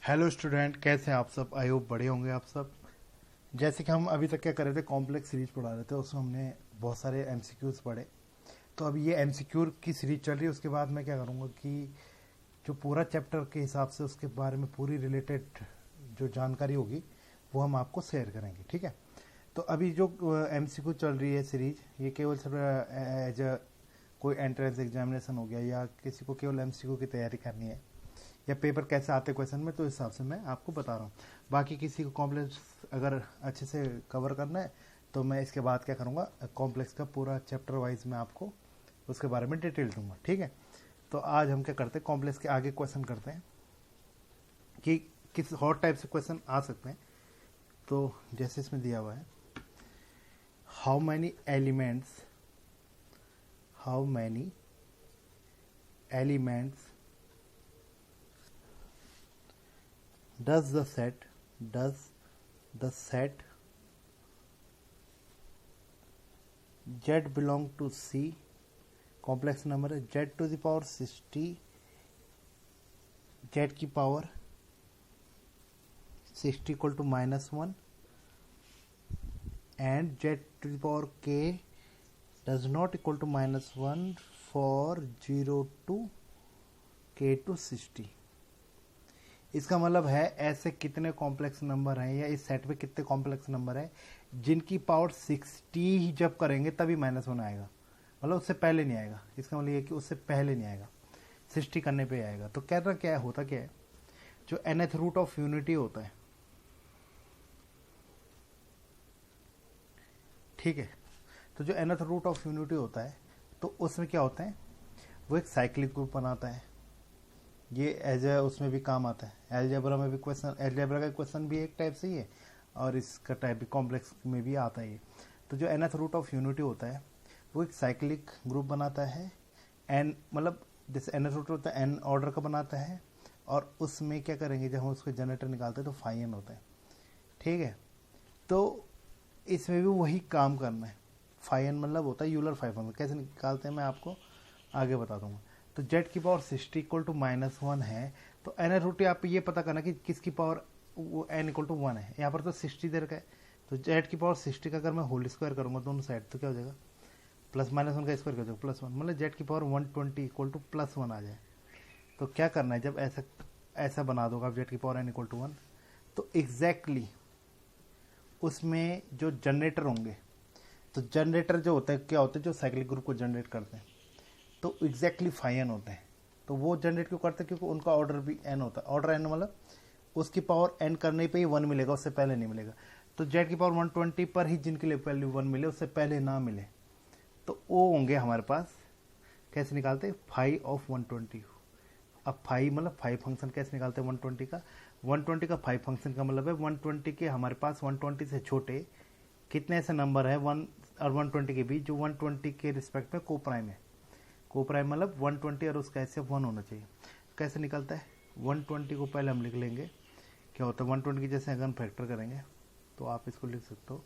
Hello student, कैसे हैं आप सब? आई होप बड़े होंगे आप सब। जैसे कि हम अभी तक क्या कर रहे थे, कॉम्प्लेक्स सीरीज पढ़ा रहे थे, उसमें हमने बहुत सारे एमसीक्यूज पढ़े। तो अभी ये एमसीक्यू की सीरीज चल रही है। उसके बाद मैं क्या करूँगा कि जो पूरा चैप्टर के हिसाब से उसके बारे में पूरी रिलेटेड जो जानकारी होगी वो हम आपको शेयर करेंगे, ठीक है। तो अभी जो एमसीक्यू चल रही है सीरीज, ये केवल सिर्फ एज अ कोई एंट्रेंस एग्जामिनेशन हो गया या किसी को केवल एमसीक्यू की तैयारी करनी है या पेपर कैसे आते क्वेश्चन में, तो इस हिसाब से मैं आपको बता रहा हूँ। बाकी किसी को कॉम्प्लेक्स अगर अच्छे से कवर करना है तो मैं इसके बाद क्या करूँगा, कॉम्प्लेक्स का पूरा चैप्टर वाइज मैं आपको उसके बारे में डिटेल दूंगा, ठीक है। तो आज हम क्या करते हैं, कॉम्प्लेक्स के आगे क्वेश्चन करते हैं कि किस हॉट टाइप से क्वेश्चन आ सकते हैं। तो जैसे इसमें दिया हुआ है, how many elements does the set z belong to C, complex number है z to the power 60, z की power 60 equal to -1 and z to the power k does not equal to -1 for 0 to k to 60। इसका मतलब है ऐसे कितने complex number हैं या इस सेट में कितने कॉम्प्लेक्स नंबर हैं जिनकी पावर 60 ही जब करेंगे तभी -1 आएगा, मतलब उससे पहले नहीं आएगा। इसका मतलब ये कि उससे पहले नहीं आएगा, 60 करने पे आएगा। तो कहना क्या है, होता क्या है, जो nth रूट ऑफ यूनिटी होता है, ठीक है, तो जो nth रूट ऑफ यूनिटी होता है तो उसमें क्या होता है, वो एक साइक्लिक ग्रुप बनाता है। ये एज ए उसमें भी काम आता है, एलजेब्रा में भी क्वेश्चन, एलजेब्रा का क्वेश्चन भी एक टाइप से ही है और इसका टाइप भी कॉम्प्लेक्स में भी आता है। तो जो nth रूट ऑफ यूनिटी होता है वो एक साइक्लिक ग्रुप बनाता है, एन मतलब जैसे nth रूट होता है एन ऑर्डर का बनाता है, और उसमें क्या करेंगे, जब हम उसको जनरेटर निकालते हैं तो फाई एन होता है, ठीक है। तो इसमें भी वही काम करना है। फाई एन मतलब होता है यूलर फाई फंक्शन, कैसे निकालते हैं मैं आपको आगे बता दूंगा। तो z की पावर 60 इक्वल टू -1 है, तो एन रूट आप ये पता करना कि किसकी पावर वो n इक्वल टू 1 है। यहाँ पर तो 60 दे रखा है, तो z की पावर 60 का अगर मैं होल स्क्वायर करूंगा दोनों साइड तो क्या हो जाएगा, +-1 का स्क्वायर कर जाएगा +1, मतलब z की पावर 120 इक्वल टू +1 आ जाए। तो क्या करना है, जब ऐसा बना दोगे आप z की पावर n इक्वल टू 1, तो एग्जैक्टली उसमें जो जनरेटर होंगे, तो जनरेटर जो होता है क्या होता है, जो साइक्लिक ग्रुप को जनरेट करते हैं, तो एग्जैक्टली फाई एन होते हैं। तो वो जनरेट क्यों करते हैं, क्योंकि उनका ऑर्डर भी एन होता है। ऑर्डर एन मतलब उसकी पावर एन करने पे ही 1 मिलेगा, उससे पहले नहीं मिलेगा। तो जेड की पावर 120 पर ही जिनके लिए वैल्यू 1 मिले, उससे पहले ना मिले, तो वो होंगे हमारे पास। कैसे निकालते, फाई ऑफ 120। अब फाई मतलब फाई फंक्शन कैसे निकालते हैं 120 का, 120 का फाई फंक्शन का मतलब है 120 के हमारे पास 120 से छोटे कितने ऐसे नंबर है 1 और 120 के बीच जो 120 के रिस्पेक्ट में को प्राइम है। को प्राइम मतलब 120 और उसका ऐसे 1 होना चाहिए। कैसे निकलता है, 120 को पहले हम लिख लेंगे, क्या होता है 120 की जैसे अगर हम फैक्टर करेंगे तो आप इसको लिख सकते हो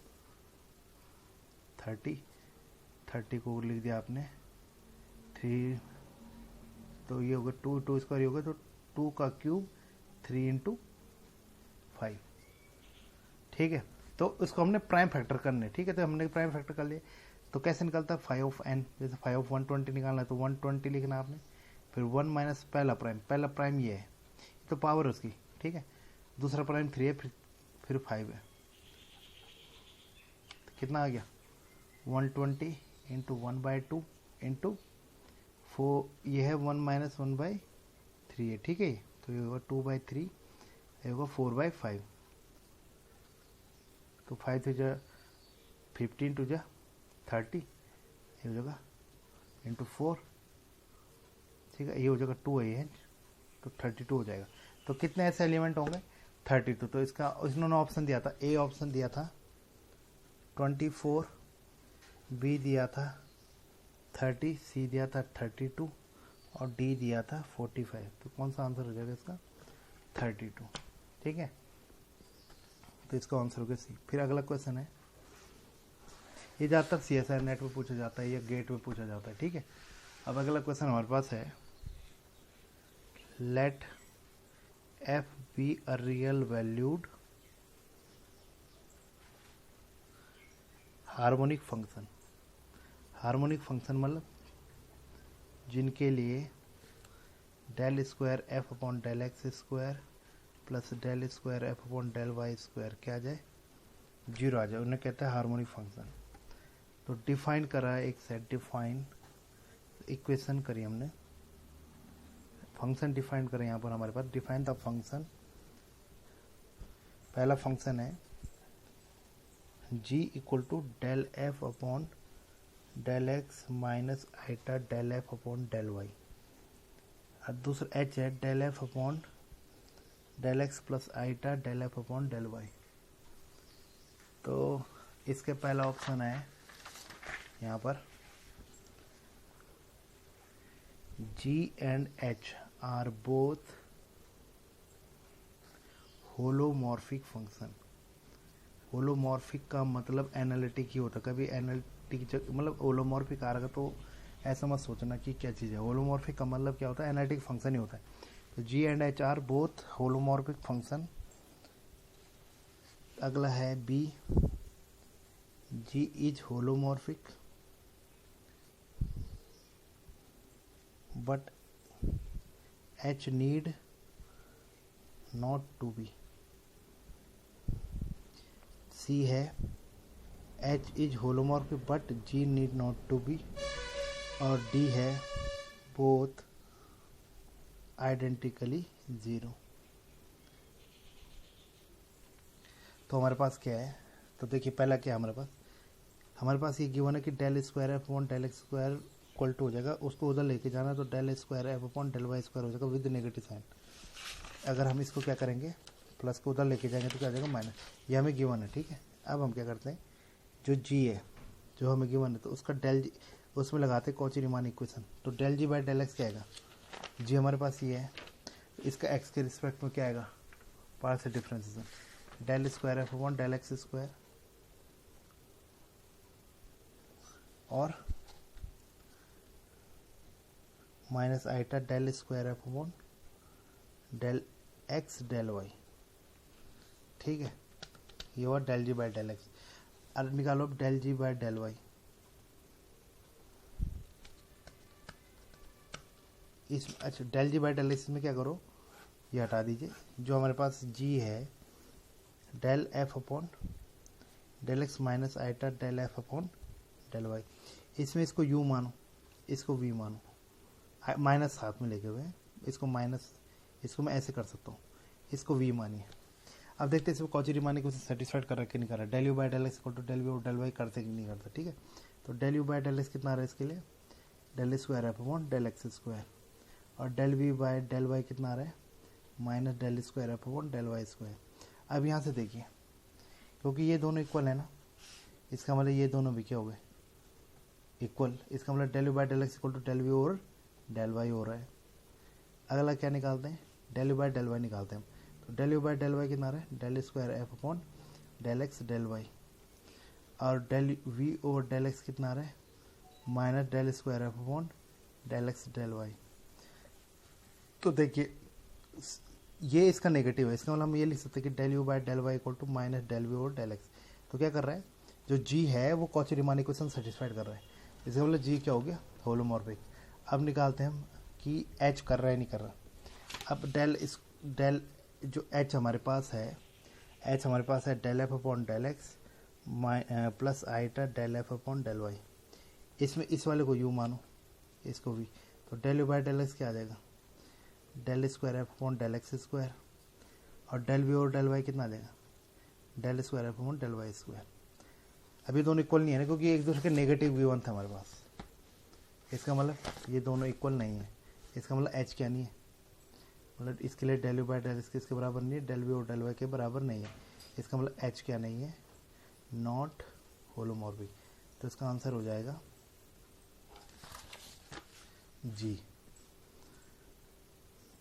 30 को लिख दिया आपने 3, तो ये होगा 2 स्क्वायर होगा, तो 2 का क्यूब 3 × 5, ठीक है। तो इसको हमने प्राइम फैक्टर करने, ठीक है, तो हमने प्राइम फैक्टर कर लिया। तो कैसे निकलता है फाई ऑफ एन, जैसे फाई ऑफ 120 निकालना है तो 120 लिखना आपने, फिर 1 माइनस पहला प्राइम ये है, तो पावर उसकी, ठीक है। दूसरा प्राइम 3 है, फिर 5 है, तो कितना आ गया 120 इंटू 1/2 इंटू 4, ये है 1 माइनस 1/3 है, ठीक है। तो ये होगा 2/3, ये होगा 4/5, तो 5 to 15 to 30, ये हो जाएगा इंटू 4, ठीक है, ये हो जाएगा 2 है, तो 32 हो जाएगा। तो कितने ऐसे एलिमेंट होंगे 32। तो इसका इन्होंने ऑप्शन दिया था, ए ऑप्शन दिया था 24, बी दिया था 30, सी दिया था 32 और डी दिया था 45। तो कौन सा आंसर हो जाएगा इसका 32, ठीक है। तो इसका आंसर हो गया सी। फिर अगला क्वेश्चन है, ये ज़्यादातर CSIR नेट में पूछा जाता है या गेट में पूछा जाता है, ठीक है। अब अगला क्वेश्चन हमारे पास है, let f be a real valued harmonic function. Harmonic function मतलब जिनके लिए del square F upon del x square plus del square F upon del Y square क्या आ जाए, जीरो आ जाए, उन्हें कहते हैं हार्मोनिक फंक्शन। तो डिफाइन करा है एक सेट, डिफाइन इक्वेशन करी हमने, फंक्शन डिफाइन करें यहाँ पर हमारे पास, डिफाइन द फंक्शन। पहला फंक्शन है g equal to del F upon del x minus iota del F upon del Y, और दूसरा h है del F upon del x plus iota del F upon del Y. तो इसके पहला option है यहाँ पर g and h are both holomorphic function. Holomorphic का मतलब एनालिटिक ही होता है, कभी एनालिटिक मतलब होलोमॉर्फिक आ रहा तो ऐसा मत सोचना कि क्या चीज़ है। होलोमॉर्फिक का मतलब क्या होता है, एनालिटिक फंक्शन ही होता है। तो G and H are both holomorphic function. अगला है B, G is holomorphic but H need not to be. C है H is holomorphic but G need not to be, और डी है बोथ आइडेंटिकली जीरो। तो हमारे पास क्या है, तो देखिए पहला क्या है हमारे पास ये गिवन है कि del square F upon del x square equal to हो जाएगा, उसको उधर लेके जाना तो del square F upon del Y square हो जाएगा विद नेगेटिव साइन। अगर हम इसको क्या करेंगे, प्लस को उधर लेके जाएंगे तो क्या आ जाएगा माइनस, ये हमें गिवन है, ठीक है। अब हम क्या करते हैं, जो जी है जो हमें गिवन है तो उसका डेल जी उसमें लगाते हैं कॉची रीमान इक्वेशन। तो del G by del x क्या आएगा, जी हमारे पास ये है, इसका एक्स के रिस्पेक्ट में क्या आएगा, partial differentiation del square F upon del x square और minus iota del square F upon del x del Y, ठीक है। ये हुआ del G by del X. अब निकालो del G by del Y. इस अच्छा del G by del X में क्या करो, ये हटा दीजिए, जो हमारे पास जी है del F upon del x minus iota del F upon del y, इसमें इसको यू मानो इसको वी मानो, माइनस साथ में लेके हुए इसको माइनस, इसको मैं ऐसे कर सकता हूँ, इसको वी मानिए। अब देखते हैं इसको कॉची रीमान को सेटिस्फाइड कर रहा कि नहीं कर रहा। Del you by del x equal to del you del Y करते कि नहीं करता, ठीक है। तो del you by del x कितना आ रहा है इसके लिए, del square F upon del x square, और del we by del Y कितना आ रहा है, minus del square F upon del Y square. अब यहाँ से देखिए क्योंकि ये दोनों इक्वल है ना, इसका मतलब ये दोनों भी क्या हो गए इक्वल, इसका मतलब del you by del x equal to del we और डेल वाई हो रहा है। अगला क्या निकालते हैं, del you by del y निकालते हैं। तो del you by del Y कितना आ रहा है, del square F upon del x del Y, और डेल वी और डेल एक्स कितना आ रहा है, minus del square F upon del x del Y. तो देखिए ये इसका नेगेटिव है, इसका मतलब हम ये लिख सकते हैं कि del you by del Y equal to minus del we और डेल एक्स। तो क्या कर रहा है, जो जी है वो कॉची रीमान इक्वेशन सेटिस्फाइड कर रहा है, इसका मतलब जी क्या हो गया होलोमॉर्फिक। अब निकालते हैं हम कि एच कर रहा है नहीं कर रहा। अब डेल जो एच हमारे पास है, एच हमारे पास है del F upon del x plus iota del F upon del y, इसमें इस वाले को यू मानो इसको भी, तो del you by del x क्या आ जाएगा, del square F upon del x square, और डेल वी और डेल वाई कितना आ जाएगा, del square F upon del Y square. अभी दोनों इक्वल नहीं है ना क्योंकि एक दूसरे के नेगेटिव वी वन था हमारे पास, इसका मतलब ये दोनों इक्वल नहीं है, इसका मतलब एच क्या नहीं है, मतलब इसके लिए del you by del x इसके बराबर नहीं है, डेल वी और डेल वाई के बराबर नहीं है, इसका मतलब एच क्या नहीं है, नॉट होलोमॉर्फिक। तो इसका आंसर हो जाएगा G,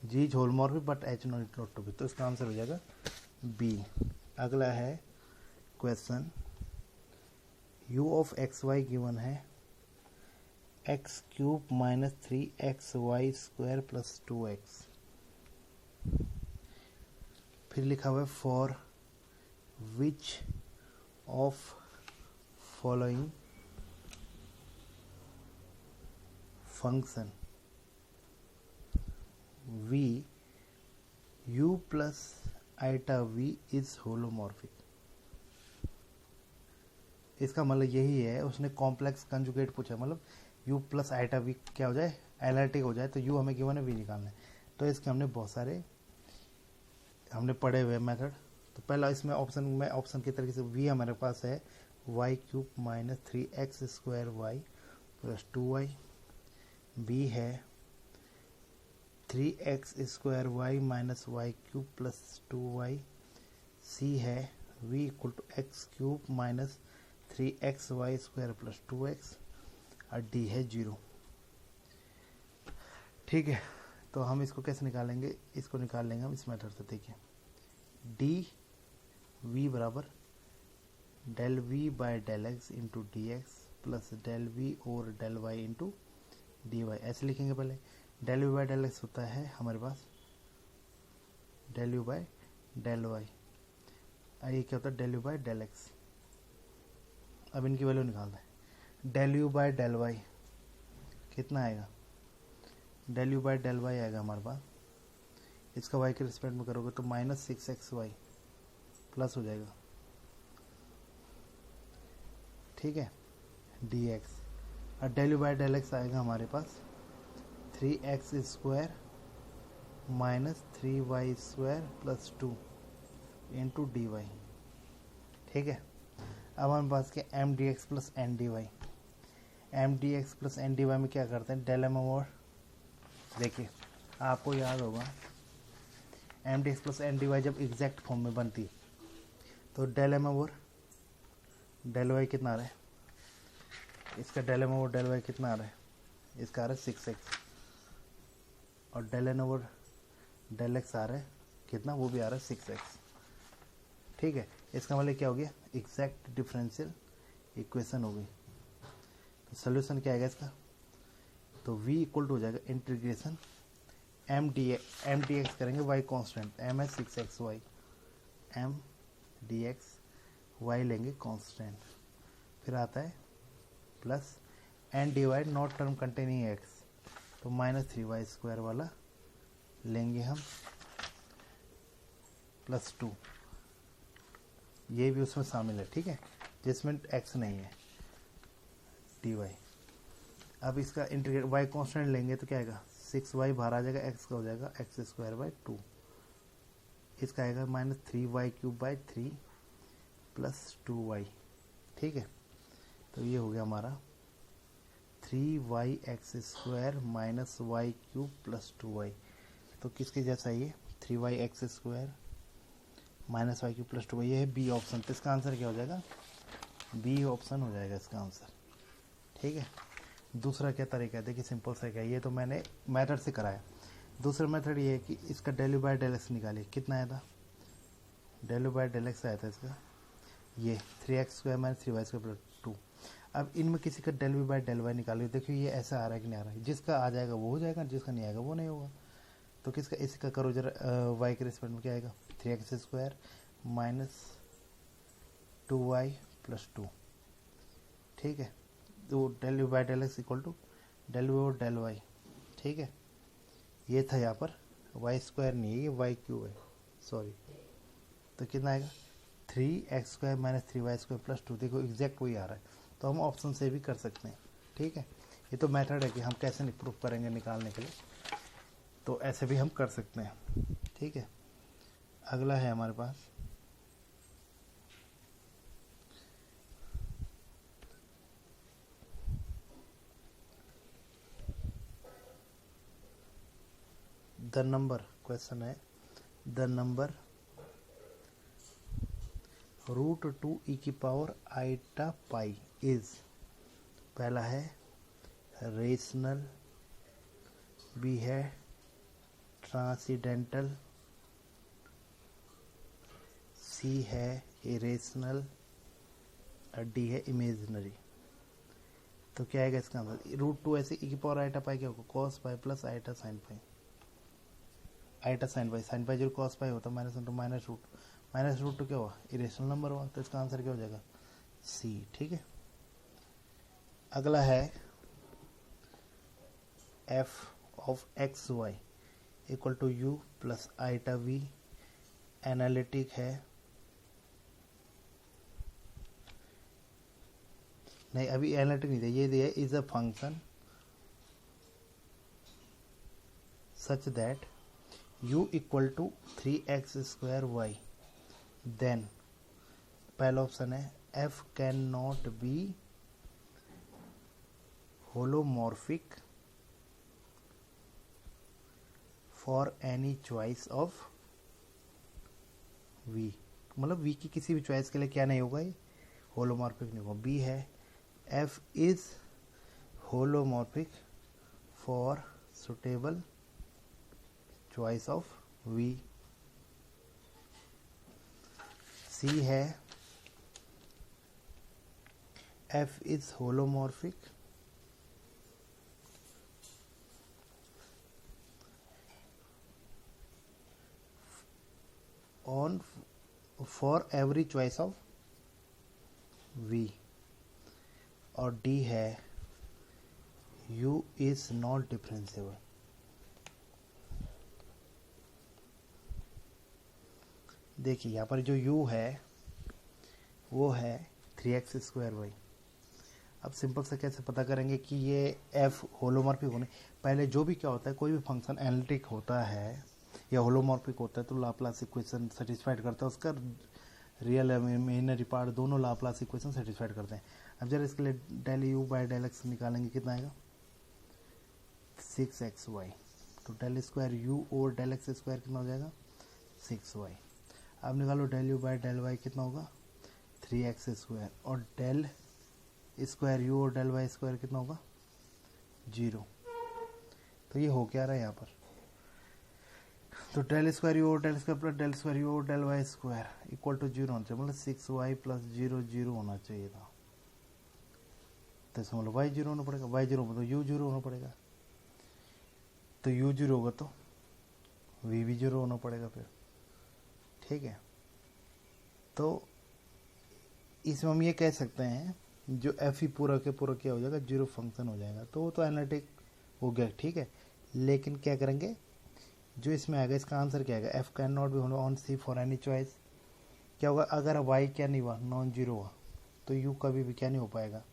G is holomorphic but H not to be, तो इसका आंसर हो जाएगा बी। अगला है question, u of X Y given है X cube minus 3xy square plus 2x। फिर लिखा हुआ है for which of following function V u plus iota v is holomorphic. इसका मतलब यही है, उसने कॉम्प्लेक्स कंजुगेट पूछा, मतलब u प्लस आइटा v क्या हो जाए, एनालिटिक हो जाए, तो u हमें गिवन है, v निकालना है। तो इसके हमने बहुत सारे हमने पढ़े हुए मेथड। तो पहला इसमें ऑप्शन में ऑप्शन की तरीके से v हमारे पास है y cube minus 3x square y plus 2y, b है 3x square Y minus Y cube plus 2y, c है v equal to x cube minus 3x y square plus 2x, और d है 0। ठीक है, तो हम इसको कैसे निकालेंगे, इसको निकाल लेंगे हम इस मेथड से। देखिए डी वी बराबर del V by del X into D x plus del we और del Y into D Y, ऐसे लिखेंगे। पहले del V by del X होता है हमारे पास del you by del Y, ये क्या होता है del you by del X. अब इनकी वैल्यू निकालते हैं। Del you by del Y कितना आएगा, del you by del Y आएगा हमारे पास, इसका वाई के रिस्पेक्ट में करोगे तो माइनस 6x वाई प्लस हो जाएगा, ठीक है, डी एक्स। और del you by del x आएगा हमारे पास 3x square minus 3y square plus 2 into D y. ठीक है, अब हमारे पास के m d x plus n d y, m d x plus n d y में क्या करते हैं, डेल एम ओवर, देखिए आपको याद होगा m d x plus n d y जब एग्जैक्ट फॉर्म में बनती तो del m over del Y कितना आ रहा है, इसका del m over del Y कितना आ रहा है, इसका आ रहा है 6x, और del N over del X आ रहा है कितना, वो भी आ रहा है 6x। ठीक है, इसका मतलब क्या हो गया, एग्जैक्ट डिफरेंशियल इक्वेशन हो गई। तो सोल्यूशन क्या आएगा इसका, तो v इक्वल टू हो जाएगा इंटीग्रेशन एम डी एक्स करेंगे y कांस्टेंट, m है 6xy, m d x y लेंगे कांस्टेंट, फिर आता है plus n d y not term containing x, तो माइनस 3y स्क्वायर वाला लेंगे हम प्लस 2, ये भी उसमें शामिल है। ठीक है, जिसमें x नहीं है, डी वाई। अब इसका इंटीग्रेट y कांस्टेंट लेंगे तो क्या आएगा, 6y बाहर आ जाएगा, x का हो जाएगा एक्स स्क्वायर बाई 2, इसका आएगा minus 3y cube by 3 plus 2y। ठीक है, तो ये हो गया हमारा 3y x square minus Y cube plus 2y। तो किसके जैसा ये 3y x square minus Y cube plus 2y, ये है बी ऑप्शन। तो इसका आंसर क्या हो जाएगा, बी ऑप्शन हो जाएगा इसका आंसर। ठीक है, दूसरा क्या तरीका है, देखिए सिंपल सा क्या है, ये तो मैंने मेथड से कराया। दूसरा मेथड ये है कि इसका del you by del x निकालिए, कितना आया था, del you by del x आया था इसका, ये 3x square minus 3y square plus 2। अब इनमें किसी का del you by del y निकालिए, देखिए ये ऐसा आ रहा है कि नहीं आ रहा है, जिसका आ जाएगा वो हो जाएगा, जिसका नहीं आएगा वो नहीं होगा। तो किसका, इसका करो जरा, y के रिस्पेक्ट में क्या आएगा, 3x square minus 2y plus 2। ठीक है, तो del you by del x equal to del u और डेल वाई। ठीक है, ये था यहाँ पर वाई स्क्वायर नहीं है, ये वाई क्यूब है, सॉरी। तो कितना आएगा 3x square minus 3y square plus 2, देखो एग्जैक्ट वही आ रहा है। तो हम ऑप्शन से भी कर सकते हैं। ठीक है, ये तो मेथड है कि हम कैसे प्रूफ करेंगे निकालने के लिए, तो ऐसे भी हम कर सकते हैं। ठीक है, अगला है हमारे पास द नंबर, क्वेश्चन है द नंबर रूट 2 ई की पावर आइटा पाई इज, पहला है रेशनल, बी है ट्रांसीडेंटल, सी है इरेशनल, और डी है इमेजिनरी। तो क्या आएगा इसका आंसर, रूट 2 ऐसे ई की पावर आइटा पाई क्या होगा, cos pi plus iota sine pi. Iota sine pi zero cos pi होता minus one two minus root two क्या हुआ, इरेशनल नंबर हुआ, तो इसका आंसर क्या हो जाएगा, सी। ठीक है, अगला है F of X Y equal to you plus iota V, analytic है, नहीं अभी एनालिटिक नहीं दिया, ये दिया is a function such that u equal to 3x square Y, then पहला ऑप्शन है f can not be holomorphic for any choice of v, मतलब v की किसी भी चॉइस के लिए क्या नहीं होगा, ये होलोमॉर्फिक नहीं होगा। b है f is holomorphic for suitable choice of v, c है f is holomorphic on for every choice of v, और d है u इज नॉट डिफरेंशिएबल। देखिए यहाँ पर जो u है वो है 3x स्क्वायर वाई। अब सिंपल से कैसे पता करेंगे कि ये f होलोमॉर्फिक होने, पहले जो भी क्या होता है, कोई भी फंक्शन एनालिटिक होता है या होलोमॉर्फिक होता है तो लाप्लास इक्वेशन सेटिस्फाइड करता है, उसका रियल इमेजिनरी पार्ट दोनों लाप्लास इक्वेशन सेटिस्फाइड करते हैं। अब जरा इसके लिए del you by del x निकालेंगे, कितना आएगा 6xy, तो डेल स्क्वायर यू और डेल एक्स स्क्वायर कितना हो जाएगा 6y। अब निकालो del you by del Y कितना होगा 3x स्क्वायर, और डेल स्क्वायर यू और डेल वाई स्क्वायर कितना होगा 0। तो ये हो क्या रहा है यहाँ पर, तो डेल स्क्वायर यू और del square plus del square you और del Y square equal to 0 होना चाहिए, मतलब 6y प्लस 0 0 होना चाहिए था। तो इसमें मतलब y 0 होना पड़ेगा, y 0 होगा तो u 0 होना पड़ेगा, तो u 0 होगा तो v भी 0 होना पड़ेगा फिर। ठीक है, तो इसमें हम ये कह सकते हैं जो एफ ही पूरा के पूरा क्या हो जाएगा, जीरो फंक्शन हो जाएगा, तो वो तो एनालिटिक हो गया। ठीक है, लेकिन क्या करेंगे, जो इसमें आएगा इसका आंसर क्या आएगा, f can not be on c for any choice. क्या होगा, अगर वाई क्या नहीं हुआ, नॉन जीरो हुआ, तो यू कभी भी क्या नहीं हो पाएगा,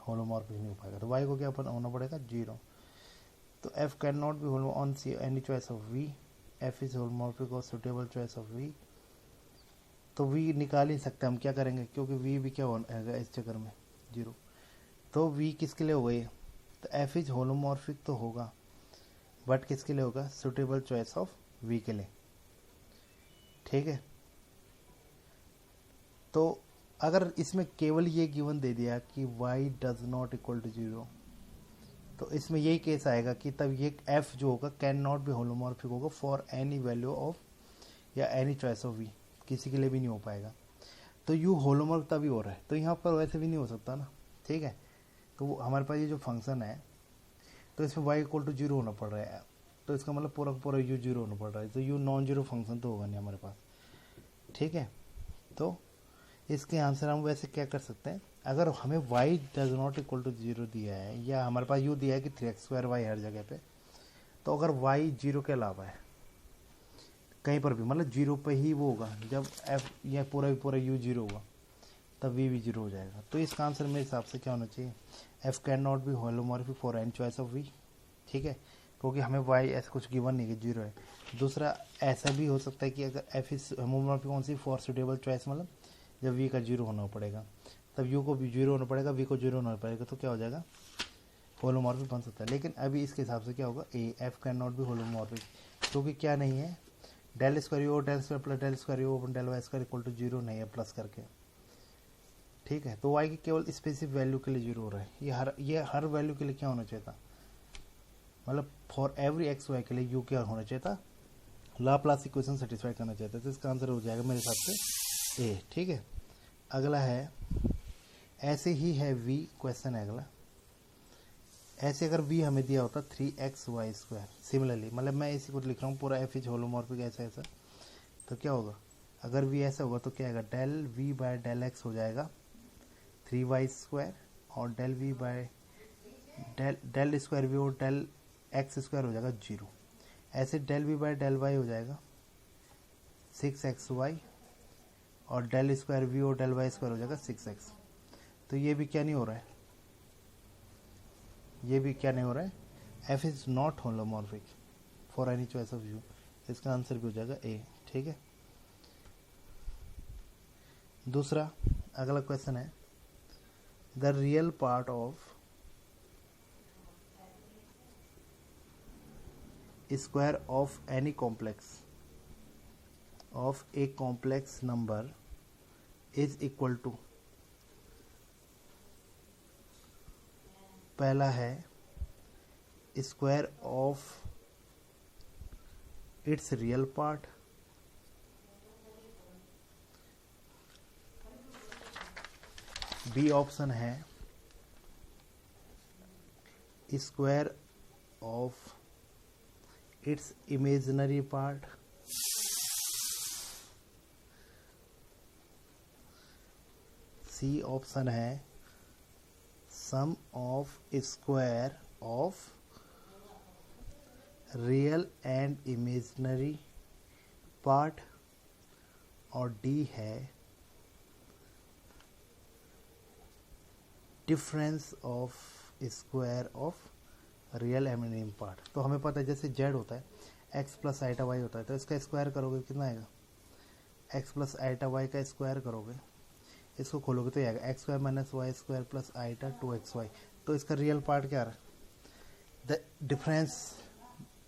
होलोमॉर्फिक नहीं हो पाएगा, तो वाई को क्या होना पड़ेगा 0। तो F can not be on C any choice of V, F is holomorphic और सुटेबल चॉइस ऑफ वी। तो वी निकाल ही सकते हैं हम, क्या करेंगे, क्योंकि वी भी क्या होगा इस चक्कर में 0, तो वी किसके लिए हो गई, तो एफ इज होलोमॉर्फिक तो होगा, बट किसके लिए होगा, सुटेबल चॉइस ऑफ वी के लिए। ठीक है, तो अगर इसमें केवल ये गिवन दे दिया कि y does not equal to 0, तो इसमें यही केस आएगा कि तब ये f जो होगा कैन नॉट बी होलोमॉर्फिक होगा फॉर एनी वैल्यू ऑफ या एनी चॉइस ऑफ v, किसी के लिए भी नहीं हो पाएगा। तो u होलोमॉर्फिक तभी हो रहा है, तो यहाँ पर वैसे भी नहीं हो सकता ना। ठीक है, तो हमारे पास ये जो फंक्शन है, तो इसमें y इक्वल टू 0 होना पड़ रहा है, तो इसका मतलब पूरा पूरा u 0 होना पड़ रहा है, तो u नॉन जीरो फंक्शन तो होगा नहीं हमारे पास। ठीक है, तो इसके आंसर हम वैसे क्या कर सकते हैं, अगर हमें y does not equal to 0 दिया है, या हमारे पास u दिया है कि 3x स्क्वायर वाई हर जगह पे, तो अगर y 0 के अलावा है कहीं पर भी, मतलब 0 पे ही वो होगा, जब f या पूरा भी पूरा u 0 होगा तब v भी 0 हो जाएगा। तो इसका आंसर मेरे हिसाब से क्या होना चाहिए, f can not be holomorphic for any choice of v। ठीक है, क्योंकि हमें y ऐसा कुछ गिवन नहीं कि 0 है। दूसरा ऐसा भी हो सकता है कि अगर f इज होमोमॉर्फिक कौन सी फॉर सुटेबल चॉइस, मतलब जब v का 0 होना पड़ेगा, तब u को भी 0 होना पड़ेगा, v को 0 होना पड़ेगा, तो क्या हो जाएगा, होलोमॉर्फिक बन सकता है। लेकिन अभी इसके हिसाब से क्या होगा, A F can not be holomorphic, क्योंकि क्या नहीं है, del square U del square plus del square U upon del Y square equal to 0 नहीं है प्लस करके। ठीक है, तो y की केवल स्पेसिफिक वैल्यू के लिए 0 हो रहा है, ये हर वैल्यू के लिए क्या होना चाहिए था, मतलब फॉर एवरी एक्स वाई के लिए u क्या होना चाहिए था, लाप्लास इक्वेशन सेटिस्फाई करना चाहिए था। तो इसका आंसर हो जाएगा मेरे हिसाब से ए। ठीक है, अगला है ऐसे ही है v क्वेश्चन है अगला, ऐसे अगर v हमें दिया होता 3xy², सिमिलरली मतलब मैं इसी को लिख रहा हूँ पूरा f इज होलोमॉर्फिक ऐसा ऐसा, तो क्या होगा अगर v ऐसा होगा तो क्या आएगा, del v by del x हो जाएगा 3y² और del v by del square v और डेल x² हो जाएगा 0। ऐसे del v by del y हो जाएगा 6xy और डेल स्क्वायर वी और डेल y² हो जाएगा 6x। तो ये भी क्या नहीं हो रहा है, ये भी क्या नहीं हो रहा है, f is not holomorphic for any choice of u। इसका आंसर भी हो जाएगा a। ठीक है। दूसरा अगला क्वेश्चन है, the real part of square of any complex of a complex number is equal to, पहला है square of its real part, B option है square of its imaginary part, C option है sum of square of real and imaginary part, और D है difference of square of real and imaginary part. तो हमें पता है जैसे z होता है x प्लस आइटा y होता है, तो इसका स्क्वायर करोगे कितना आएगा, x प्लस आइटा y का स्क्वायर करोगे, इसको खोलोगे तो ये आएगा x² minus y² plus iota 2xy। तो इसका रियल पार्ट क्या आ रहा है, the difference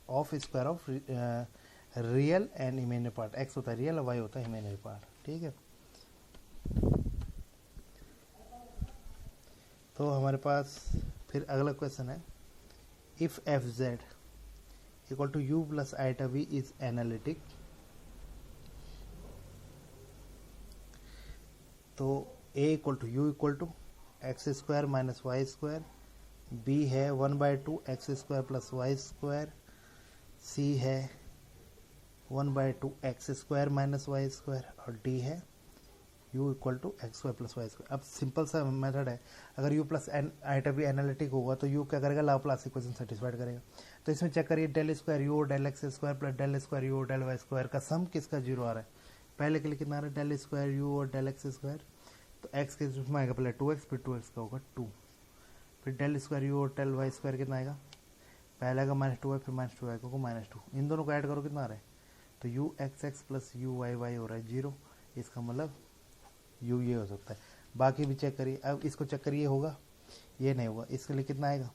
of square of real and imaginary part, x होता है रियल और y होता है इमेजिनरी पार्ट। ठीक है। तो हमारे पास फिर अगला क्वेश्चन है, if f z equal to you plus iota v is analytic, तो a equal to u equal to x² minus y², b है 1/2 x² प्लस y², c है 1/2 x² माइनस y², और d है u equal to x² plus y²। अब simple सा method है, अगर u plus iota भी एनालिटिक होगा तो u क्या करेगा, लाप्लास इक्वेशन सेटिस्फाइड करेगा। तो इसमें चेक करिए डेल स्क्वायर यू और del x² plus del square you और डेल y² का सम किसका 0 आ रहा है। पहले के लिए कितना आ रहा है, डेल स्क्वायर यू और डेल x², तो x के रूप में आएगा पहले 2x, फिर 2x का होगा 2, फिर डेल स्क्वायर यू और डेल y² कितना आएगा, पहले आएगा -2y फिर -2 आएगा -2, इन दोनों को ऐड करो कितना आ रहा है, तो you x plus you y हो रहा है 0, इसका मतलब यू ये हो सकता है। बाकी भी चेक करिए, अब इसको चेक करिए होगा, ये नहीं होगा, इसके लिए कितना आएगा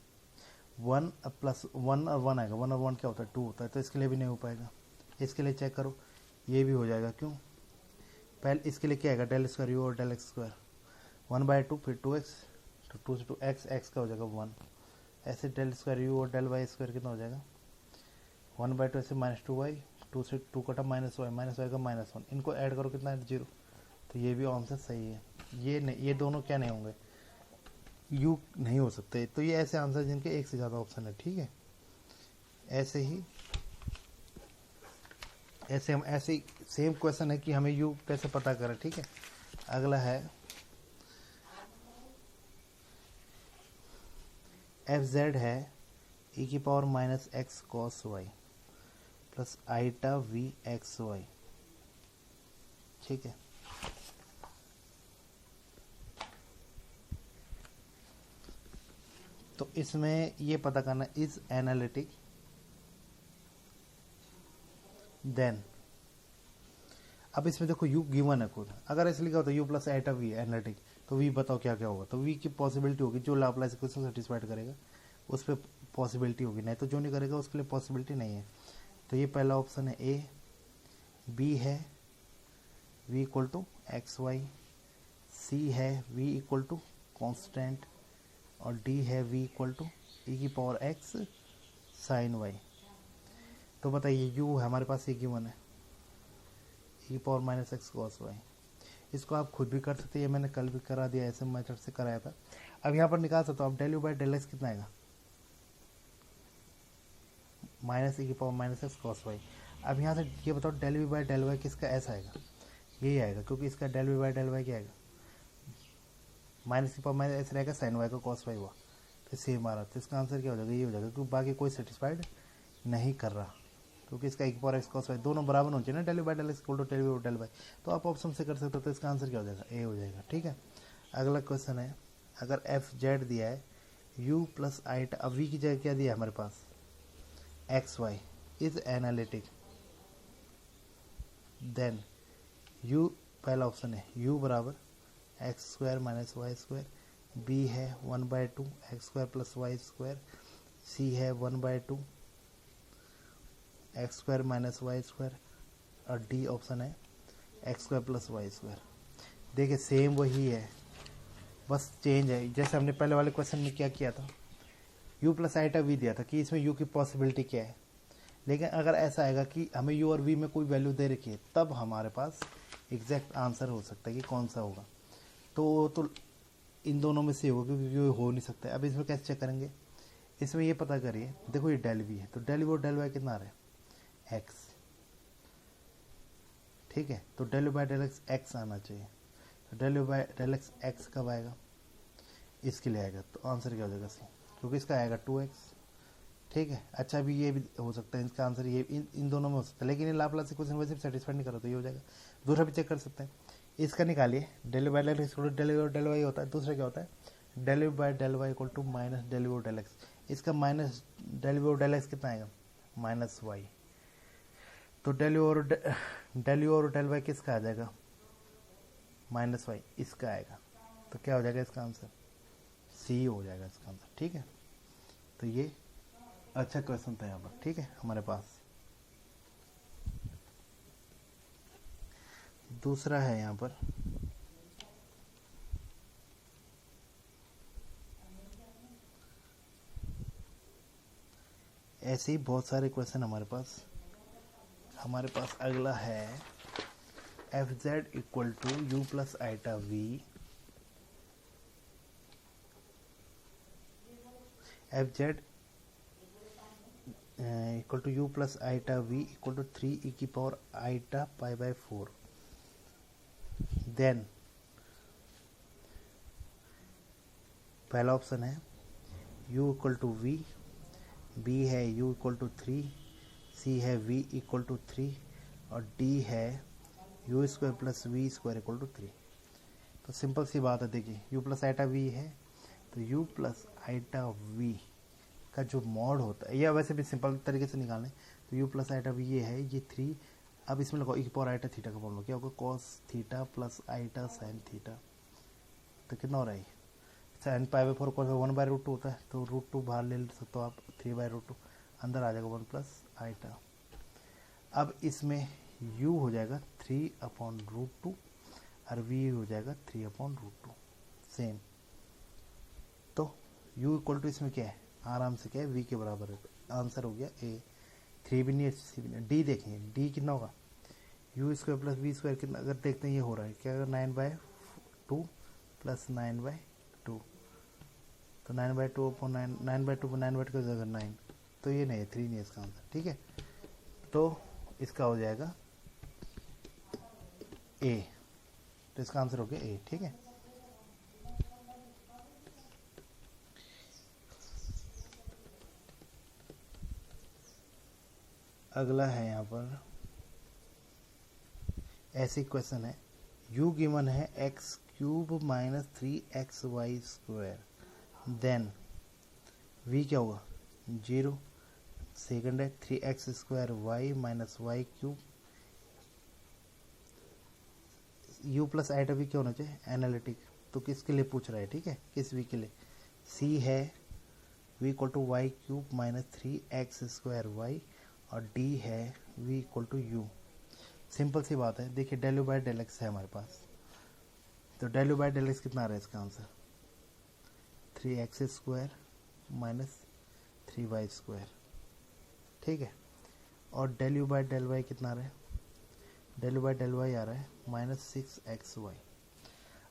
1 प्लस 1 और 1 आएगा, 1 और 1 क्या होता है 2 होता है, तो इसके लिए भी नहीं हो पाएगा। इसके लिए चेक करो, ये भी हो जाएगा, क्यों, पहले इसके लिए क्या आएगा डेल स्क्वायर यू और डेल x², 1/2 फिर 2x, तो 2 से 2 x का हो जाएगा 1, ऐसे डेल स्क्वायर यू और डेल y² कितना हो जाएगा 1/2, ऐसे -2y, 2 से 2 कटा -y का -1, इनको ऐड करो कितना है 0, तो ये भी आंसर सही है। ये नहीं, ये दोनों क्या नहीं होंगे, यू नहीं हो सकते। तो ये ऐसे आंसर जिनके एक से ज़्यादा ऑप्शन है। ठीक है, ऐसे ही सेम क्वेश्चन है कि हमें यू कैसे पता करें। ठीक है, अगला है एफ जेड है e की power minus x cos y plus iota v x y. ठीक है, तो इसमें ये पता करना इज एनालिटिक, देन अब इसमें देखो u गिवन है खुद, अगर ऐसे लिखा होता u plus iota v analytic, तो v बताओ क्या क्या होगा, तो v की पॉसिबिलिटी होगी जो लाप्लास इक्वेशन सेटिस्फाइड करेगा उस पर पॉसिबिलिटी होगी, नहीं तो जो नहीं करेगा उसके लिए पॉसिबिलिटी नहीं है। तो ये पहला ऑप्शन है ए, बी है v equal to X Y, C है v इक्वल टू कॉन्स्टेंट, और डी है v इक्वल टू ई की पावर x साइन वाई। तो बताइए u है हमारे पास, ये गिवन है ई की power minus x cos y. इसको आप खुद भी कर सकते हैं, मैंने कल भी करा दिया, ऐसे मेथड से कराया था। अब यहाँ पर निकाल सकते हो आप, del you by del x कितना आएगा, माइनस ई की power minus x cos y. अब यहाँ से ये बताओ del we by del Y किसका ऐसा आएगा, यही आएगा, क्योंकि इसका del we by del y क्या आएगा, माइनस की पावर माइनस ऐसे रहेगा साइन वाई का कॉस वाई हुआ, तो सेम आ रहा। तो इसका आंसर क्या हो जाएगा, ये हो जाएगा, क्योंकि बाकी कोई सेटिस्फाइड नहीं कर रहा, क्योंकि इसका एक पावर एक्स कॉस वाई दोनों बराबर होने चाहिए ना, del by del x equal to del we del Y. तो आप ऑप्शन से कर सकते हो, तो इसका आंसर क्या हो जाएगा, ए हो जाएगा। ठीक है, अगला क्वेश्चन है, अगर एफ जेड दिया है u प्लस आई, अब वी की जगह क्या दिया है हमारे पास, X Y is analytic, then u पहला ऑप्शन है u बराबर X square minus Y square, B है 1/2 X square plus Y square, C है 1/2 X square minus Y square, और डी ऑप्शन है X square plus Y square. देखिए same वही है, बस चेंज है। जैसे हमने पहले वाले क्वेश्चन में क्या किया था, u प्लस आईटा वी दिया था कि इसमें u की पॉसिबिलिटी क्या है, लेकिन अगर ऐसा आएगा कि हमें u और v में कोई वैल्यू दे रखी है, तब हमारे पास एग्जैक्ट आंसर हो सकता है कि कौन सा होगा। तो इन दोनों में से होगा, क्योंकि ये हो नहीं सकता है। अब इसमें कैसे चेक करेंगे, इसमें ये पता करिए, देखो ये डेल वी है, तो डेल वी और डेल वाई कितना आ रहा है, एक्स। ठीक है, तो del we by del x x आना चाहिए, तो del we by del x x कब आएगा, इसके लिए आएगा, तो आंसर क्या हो जाएगा सी, क्योंकि इसका आएगा 2x। ठीक है, अच्छा अभी ये भी हो सकता है, इसका आंसर ये इन दोनों में हो सकता है, लेकिन ये लाप्लास इक्वेशन वैसे भी सेटिस्फाई नहीं करो, तो ये हो जाएगा। दूसरा भी चेक कर सकते हैं, इसका निकालिए, del by del x del we del Y होता है, दूसरा क्या होता है del we by del Y equal to minus del we del X. इसका minus del we del x कितना आएगा, माइनस वाई, तो डेल वी और डेल वाई किसका आ जाएगा, माइनस वाई, इसका आएगा। तो क्या हो जाएगा इसका आंसर, सी हो जाएगा इसका आंसर। ठीक है, तो ये अच्छा क्वेश्चन था यहाँ पर। ठीक है, हमारे पास दूसरा है यहाँ पर, ऐसे ही बहुत सारे क्वेश्चन हमारे पास अगला है, f z equal to you plus iota v, f z equal to you plus iota v equal to 3 e की power iota pi by 4, then पहला ऑप्शन है u equal to v, b है u equal to 3, c है v equal to 3, और d है u square plus v square equal to 3। तो simple सी बात है, देखिए u प्लस आईटा वी है, तो u प्लस आईटा वी का जो मॉड होता है, या वैसे भी सिंपल तरीके से निकालें, तो u प्लस आईटा वी ये है, ये 3, अब इसमें लगाओ e पावर आईटा थीटा का फॉर्मूला क्या होगा, cos theta plus आईटा sine theta, तो कितना हो रहा है, साइन पाई बाई 4 कॉस 1/√2 होता है, तो √2 बाहर ले सकते हो आप, 3/√2 अंदर आ जाएगा 1 प्लस आईटा। अब इसमें u हो जाएगा 3/√2 और v हो जाएगा 3/√2 सेम, तो u इक्वल टू इसमें क्या है, आराम से क्या है, v के बराबर है, तो आंसर हो गया ए। 3 भी नहीं है, सी भी नहीं। डी देखेंगे, डी कितना होगा, u square plus v square कितना, अगर देखते हैं ये हो रहा है क्या, अगर 9/2 प्लस 9/2, तो 9/2 अपॉन 9/2 पर 9/2 की जगह 9, तो ये नहीं है, 3 नहीं है इसका आंसर। ठीक है, तो इसका हो जाएगा ए, तो इसका आंसर हो गया ए। ठीक है, अगला है यहाँ पर, ऐसे क्वेश्चन है, u गिवन है X cube minus 3xy square, then v क्या होगा 0, सेकंड है 3x square Y minus Y cube, u plus iota v क्या होना चाहिए, एनालिटिक, तो किसके लिए पूछ रहा है, ठीक है, किस v के लिए, c है v equal to Y cube minus 3x square Y, और d है v equal to U. Simple सी बात है, देखिए del you by del X है हमारे पास, तो del you by del x कितना आ रहा है इसका answer, 3x square minus 3y square. ठीक है, और del you by del Y कितना आ रहा है, del you by del Y आ रहा है माइनस 6xy।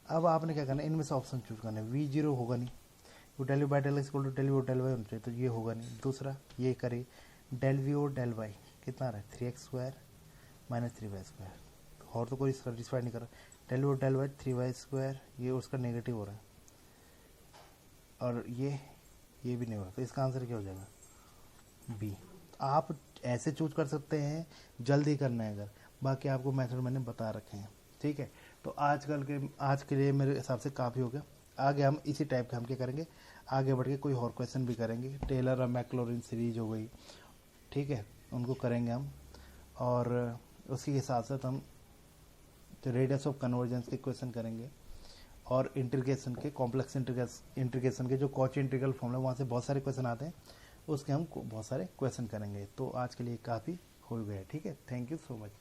अब आपने क्या करना है, इनमें से ऑप्शन चूज करना है, v 0 होगा नहीं, तो del you by del x equal to del you del y होना चाहिए, तो ये होगा नहीं। दूसरा ये करिए, डेल वी और डेल वाई कितना आ रहा है 3x² माइनस 3y², और तो कोई सेटिस्फाई नहीं कर रहा। डेल वी और डेल वाई 3y², ये उसका नेगेटिव हो रहा है, और ये भी नहीं हो रहा, तो इसका आंसर क्या हो जाएगा बी। आप ऐसे चूज कर सकते हैं, जल्दी करना है अगर, बाकी आपको मेथड मैंने बता रखे हैं, ठीक है। तो आज के लिए मेरे हिसाब से काफ़ी हो गया। आगे हम इसी टाइप के हम क्या करेंगे, आगे बढ़ के कोई और क्वेश्चन भी करेंगे, टेलर और मैक्लॉरिन सीरीज हो गई, ठीक है, उनको करेंगे हम, और उसी के साथ साथ हम रेडियस ऑफ कन्वर्जेंस के क्वेश्चन करेंगे, और इंटीग्रेशन के, कॉम्प्लेक्स इंटीग्रेशन के जो कॉची इंटीग्रल फॉर्मूला, वहाँ से बहुत सारे क्वेश्चन आते हैं, उसके हम बहुत सारे क्वेश्चन करेंगे। तो आज के लिए काफ़ी हो गया, ठीक है। Thank you so much.